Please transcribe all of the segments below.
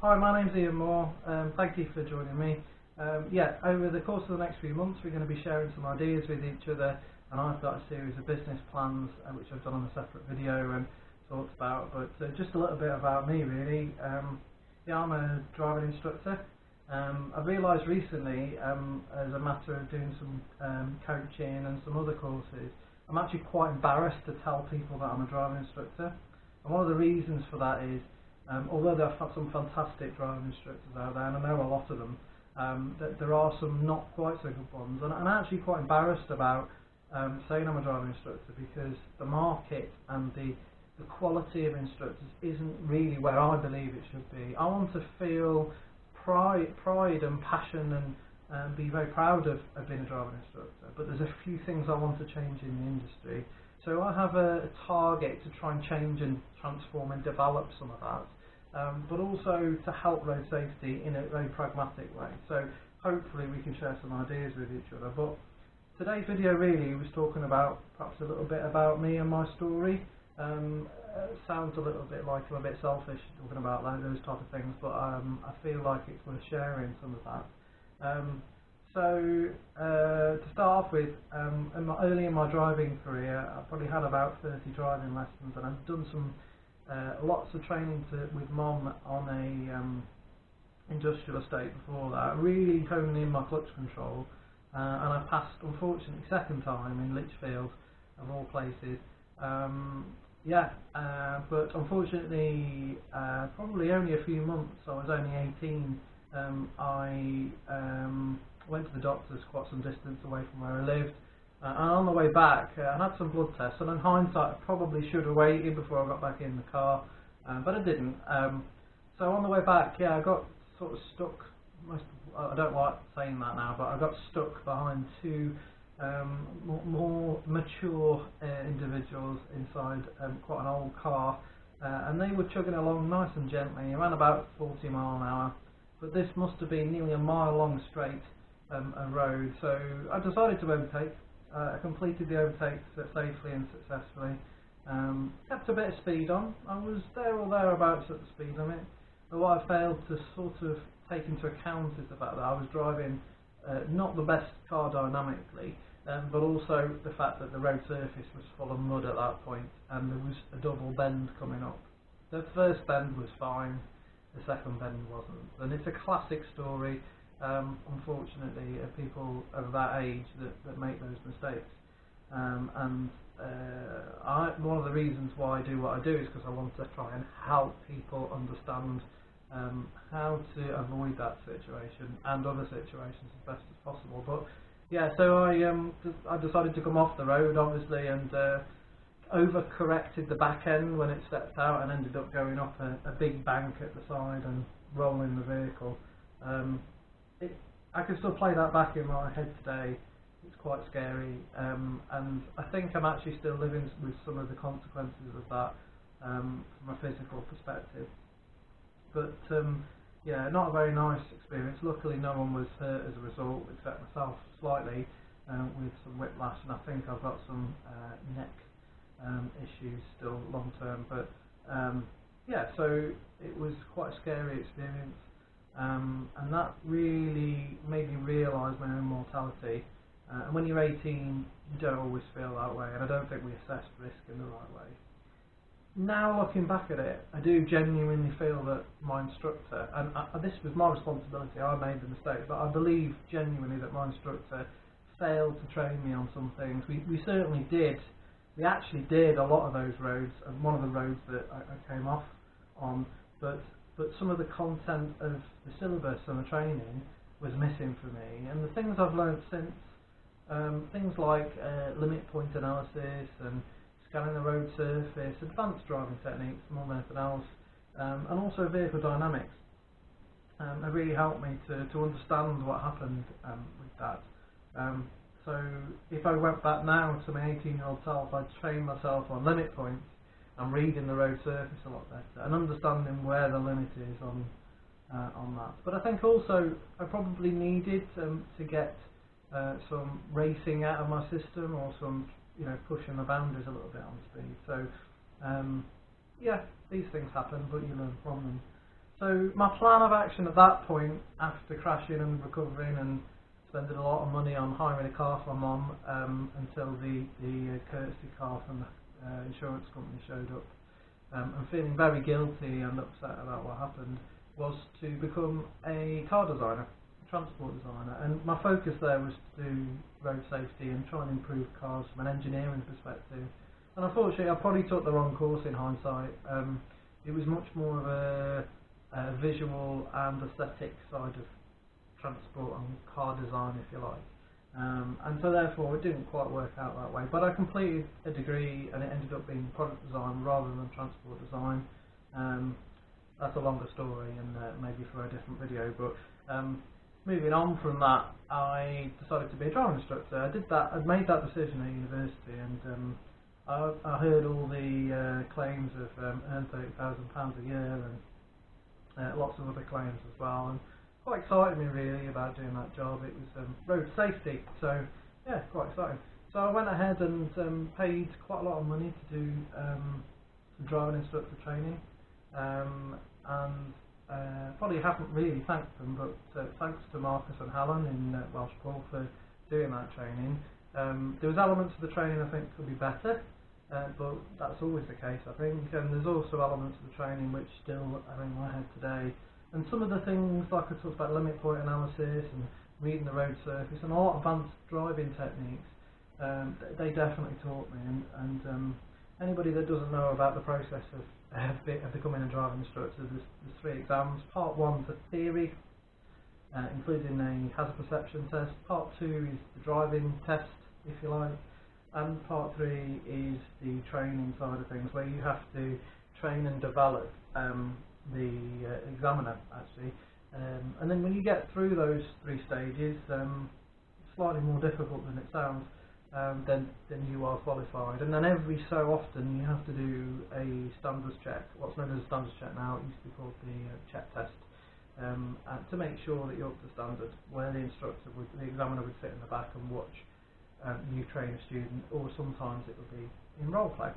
Hi, my name's Ian Moore. Thank you for joining me. Over the course of the next few months we're going to be sharing some ideas with each other, and I've got a series of business plans which I've done on a separate video and talked about, but just a little bit about me really. I'm a driving instructor. I've realised recently, as a matter of doing some coaching and some other courses, I'm actually quite embarrassed to tell people that I'm a driving instructor, and one of the reasons for that is although I've had some fantastic driving instructors out there, and I know a lot of them, that there are some not quite so good ones, and I'm actually quite embarrassed about saying I'm a driving instructor, because the market and the quality of instructors isn't really where I believe it should be. I want to feel pride and passion and be very proud of being a driving instructor, but there's a few things I want to change in the industry. So I have a target to try and change and transform and develop some of that, but also to help road safety in a very pragmatic way. So hopefully we can share some ideas with each other. But today's video really was talking about perhaps a little bit about me and my story. Sounds a little bit like I'm a bit selfish talking about those type of things, but I feel like it's worth sharing some of that. To start off with, early in my driving career, I probably had about 30 driving lessons, and I've done some lots of training with Mum on a industrial estate before that, really honing in my clutch control, and I passed, unfortunately, second time in Lichfield, of all places. But unfortunately, probably only a few months, I was only 18, I went to the doctors quite some distance away from where I lived, and on the way back I had some blood tests, and in hindsight I probably should have waited before I got back in the car, but I didn't. So on the way back, I got sort of stuck, I don't like saying that now, but I got stuck behind two more mature individuals inside quite an old car, and they were chugging along nice and gently around about 40 miles an hour, but this must have been nearly a mile long straight a road. So I decided to overtake. I completed the overtake safely and successfully. Kept a bit of speed on. I was there or thereabouts at the speed limit, but what I failed to sort of take into account is the fact that I was driving not the best car dynamically, but also the fact that the road surface was full of mud at that point, and there was a double bend coming up. The first bend was fine, the second bend wasn't, and it's a classic story, unfortunately, of people of that age that make those mistakes. One of the reasons why I do what I do is because I want to try and help people understand how to avoid that situation and other situations as best as possible. But so I decided to come off the road, obviously, and overcorrected the back end when it stepped out, and ended up going up a big bank at the side and rolling the vehicle. I can still play that back in my head today. It's quite scary, and I think I'm actually still living with some of the consequences of that from a physical perspective. But not a very nice experience. Luckily no one was hurt as a result, except myself slightly, with some whiplash, and I think I've got some neck issues still long term. But so it was quite a scary experience, and that really made me realise my own mortality. And when you're 18, you don't always feel that way, and I don't think we assess risk in the right way. Now looking back at it, I do genuinely feel that my instructor, and this was my responsibility, I made the mistake, but I believe genuinely that my instructor failed to train me on some things. We certainly did. We actually did a lot of those roads, and one of the roads that I came off on, but some of the content of the syllabus and the training was missing for me. And the things I've learned since, things like limit point analysis and scanning the road surface, advanced driving techniques more than anything else, and also vehicle dynamics, have really helped me to understand what happened with that. So if I went back now to my 18-year-old self, I'd train myself on limit points and reading the road surface a lot better and understanding where the limit is on that. But I think also I probably needed to get some racing out of my system, or some pushing the boundaries a little bit on speed. So these things happen, but you learn from them. So my plan of action at that point, after crashing and recovering and spending a lot of money on hiring a car for my mum until the courtesy car from the insurance company showed up, and feeling very guilty and upset about what happened, was to become a car designer, a transport designer. And my focus there was to do road safety and try and improve cars from an engineering perspective. And unfortunately, I probably took the wrong course in hindsight. It was much more of a visual and aesthetic side of transport and car design, if you like. And so therefore it didn't quite work out that way. But I completed a degree and it ended up being product design rather than transport design. That's a longer story and maybe for a different video. But moving on from that, I decided to be a driving instructor. I made that decision at university, and I heard all the claims of earn £30,000 a year and lots of other claims as well, and quite excited me really about doing that job. It was road safety, so yeah, quite exciting. So I went ahead and paid quite a lot of money to do some driving instructor training, and probably haven't really thanked them, but thanks to Marcus and Helen in Welshpool for doing that training. There was elements of the training I think could be better, but that's always the case, I think, and there's also elements of the training which still are in my head today. And some of the things, like I talked about limit point analysis and reading the road surface and a lot of advanced driving techniques, they definitely taught me. And anybody that doesn't know about the process of becoming a driving instructor, there's 3 exams. Part 1 is a theory, including a hazard perception test. Part 2 is the driving test, if you like. And part 3 is the training side of things, where you have to train and develop the examiner, actually. And then when you get through those 3 stages, slightly more difficult than it sounds, then you are qualified. And then every so often you have to do a standards check, what's known as a standards check now, it used to be called the check test, to make sure that you're up to standard, where the examiner would sit in the back and watch you train a student, or sometimes it would be in role play.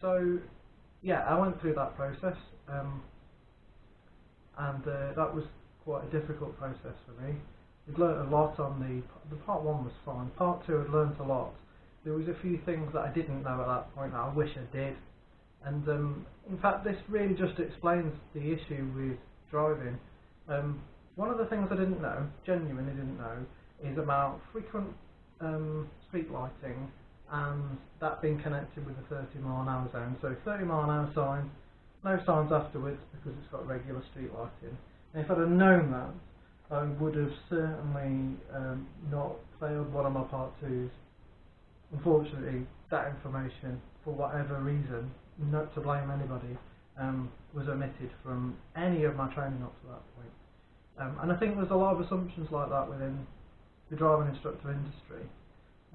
So yeah, I went through that process, and that was quite a difficult process for me. I'd learnt a lot on the part 1 was fine. Part 2 I'd learnt a lot. There was a few things that I didn't know at that point that I wish I did, and in fact this really just explains the issue with driving. One of the things I didn't know, genuinely didn't know, is about frequent street lighting, and that being connected with the 30-mile-an-hour zone. So 30-mile-an-hour sign, no signs afterwards because it's got regular street lighting. And if I'd have known that, I would have certainly not failed one of my part 2s. Unfortunately, that information, for whatever reason, not to blame anybody, was omitted from any of my training up to that point. And I think there's a lot of assumptions like that within the driving instructor industry,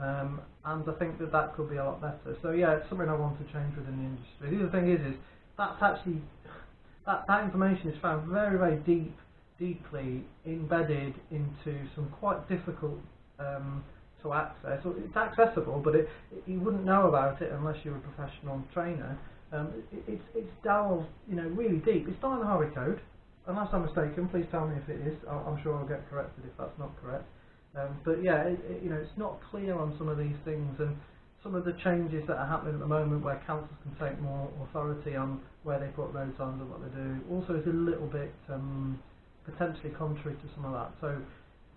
and I think that could be a lot better. So yeah, it's something I want to change within the industry. The other thing is that's actually that information is found very, very deeply embedded into some quite difficult to access. It's accessible, but you wouldn't know about it unless you're a professional trainer. It's delved, really deep. It's not in the Harvey Code, unless I'm mistaken. Please tell me if it is. I'm sure I'll get corrected if that's not correct. But yeah, it's not clear on some of these things, and some of the changes that are happening at the moment, where councils can take more authority on where they put road signs and what they do, also is a little bit potentially contrary to some of that. So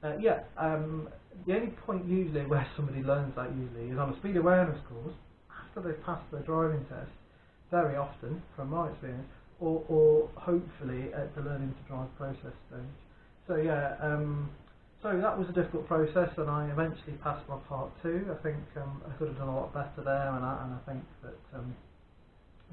the only point usually where somebody learns that usually is on a speed awareness course after they've passed their driving test, very often from my experience, or hopefully at the learning to drive process stage. So yeah, so that was a difficult process, and I eventually passed my part 2. I think I could have done a lot better there, and I think that I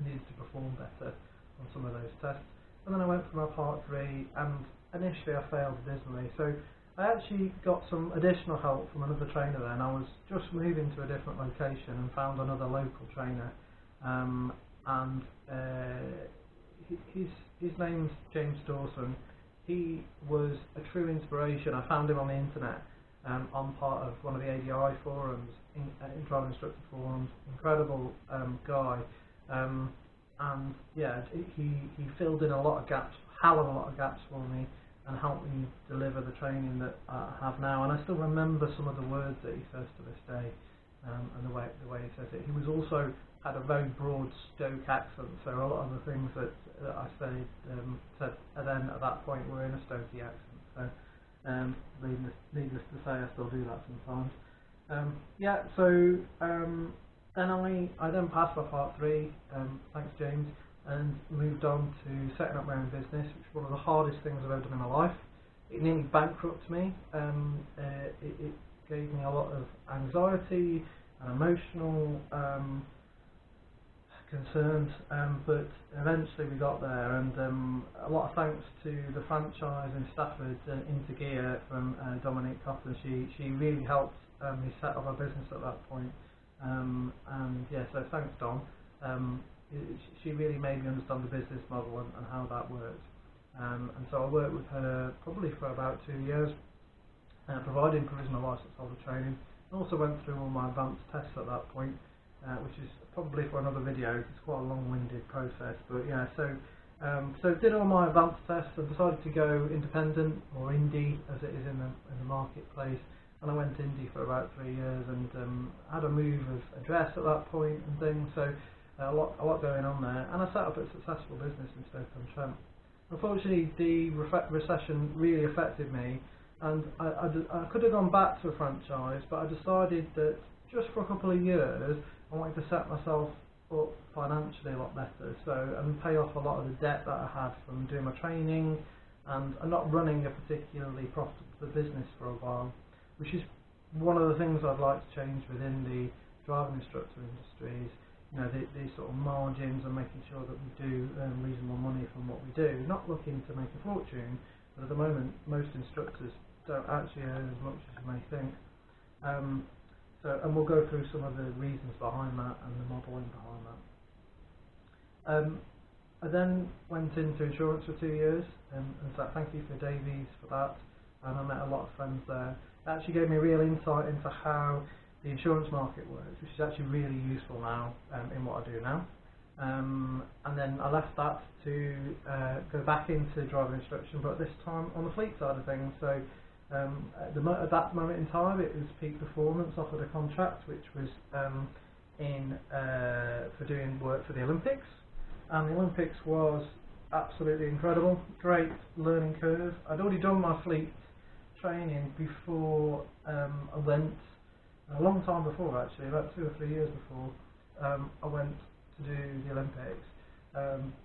needed to perform better on some of those tests. And then I went for my part 3, and initially I failed dismally. So I actually got some additional help from another trainer then. I was just moving to a different location and found another local trainer, and his name's James Dawson. He was a true inspiration. I found him on the internet, on part of one of the ADI forums, in driving instructor forums. Incredible guy, and yeah, he filled in a lot of gaps hell of a lot of gaps for me and helped me deliver the training that I have now. And I still remember some of the words that he says to this day, and the way he says it. He was also had a very broad Stoke accent, so a lot of the things that I said then at that point were in a Stokey accent. So needless to say, I still do that sometimes. Then I then passed my part 3, thanks James, and moved on to setting up my own business, which was one of the hardest things I've ever done in my life. It nearly bankrupted me. It gave me a lot of anxiety and emotional concerns, but eventually we got there, and a lot of thanks to the franchise in Stafford, Into Gear, from Dominique Coughlin. She really helped me set up my business at that point, so thanks Dom. She really made me understand the business model and how that works, and so I worked with her probably for about 2 years, providing provisional licence holder training. I also went through all my advanced tests at that point, which is probably for another video. It's quite a long-winded process, but yeah. So did all my advanced tests and decided to go independent, or indie as it is in the marketplace. And I went indie for about 3 years, and had a move of address at that point and things. So a lot going on there, and I set up a successful business in Stoke-on-Trent. Unfortunately, the recession really affected me, and I could have gone back to a franchise, but I decided that just for a couple of years I wanted to set myself up financially a lot better, and pay off a lot of the debt that I had from doing my training and not running a particularly profitable business for a while, which is one of the things I'd like to change within the driving instructor industry. These sort of margins and making sure that we do earn reasonable money from what we do, not looking to make a fortune, but at the moment most instructors don't actually earn as much as you may think. And we'll go through some of the reasons behind that and the modelling behind that. I then went into insurance for 2 years, and so thank you for Davies for that, and I met a lot of friends there. It actually gave me real insight into how the insurance market works, which is actually really useful now in what I do now. And then I left that to go back into driving instruction, but this time on the fleet side of things. So at that moment in time, it was Peak Performance offered a contract, which was for doing work for the Olympics, and the Olympics was absolutely incredible, great learning curve. I'd already done my fleet training before I went, a long time before actually, about 2 or 3 years before I went to do the Olympics,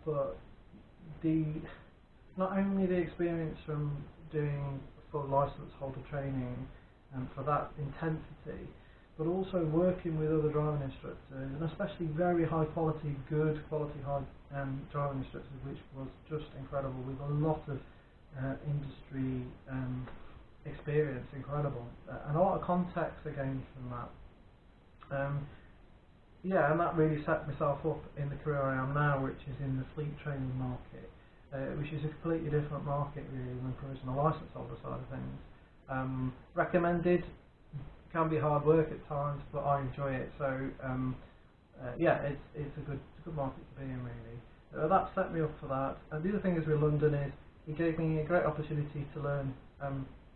but not only the experience from doing full licence holder training and for that intensity, but also working with other driving instructors, and especially very high quality, good quality driving instructors, which was just incredible, with a lot of industry experience, incredible, and a lot of context again from that. And that really set myself up in the career I am now, which is in the fleet training market, which is a completely different market really than the provisional licence holder side of things. Recommended, can be hard work at times, but I enjoy it. So it's a good market to be in really. That set me up for that. And the other thing is with London is it gave me a great opportunity to learn.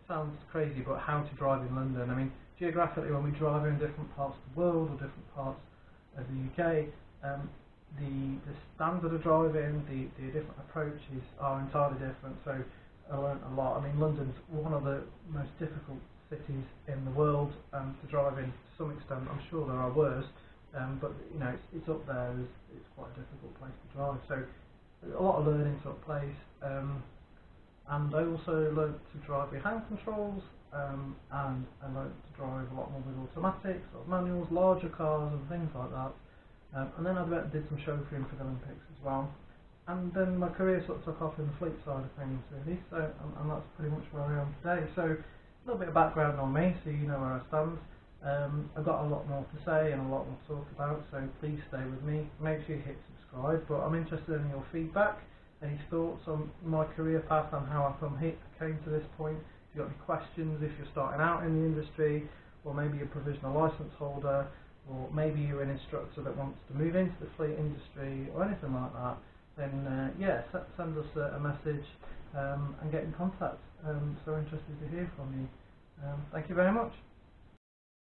Sounds crazy, but how to drive in London. I mean, geographically, when we drive in different parts of the world or different parts of the UK, the standard of driving, the different approaches are entirely different. So I learned a lot. I mean, London's one of the most difficult cities in the world to drive in to some extent. I'm sure there are worse, but it's up there. It's quite a difficult place to drive. So a lot of learning took place. And I also learnt to drive with hand controls, and I learnt to drive a lot more with automatics or manuals, larger cars and things like that. And then I did some chauffeuring for the Olympics as well. And then my career sort of took off in the fleet side of things really, so and that's pretty much where I am today. So a little bit of background on me, so you know where I stand. I've got a lot more to say and a lot more to talk about, so please stay with me. Make sure you hit subscribe, but I'm interested in your feedback. Any thoughts on my career path and how I came to this point? If you've got any questions, if you're starting out in the industry, or maybe you're a provisional licence holder, or maybe you're an instructor that wants to move into the fleet industry, or anything like that, then yeah, send us a message and get in contact. So interested to hear from you. Thank you very much.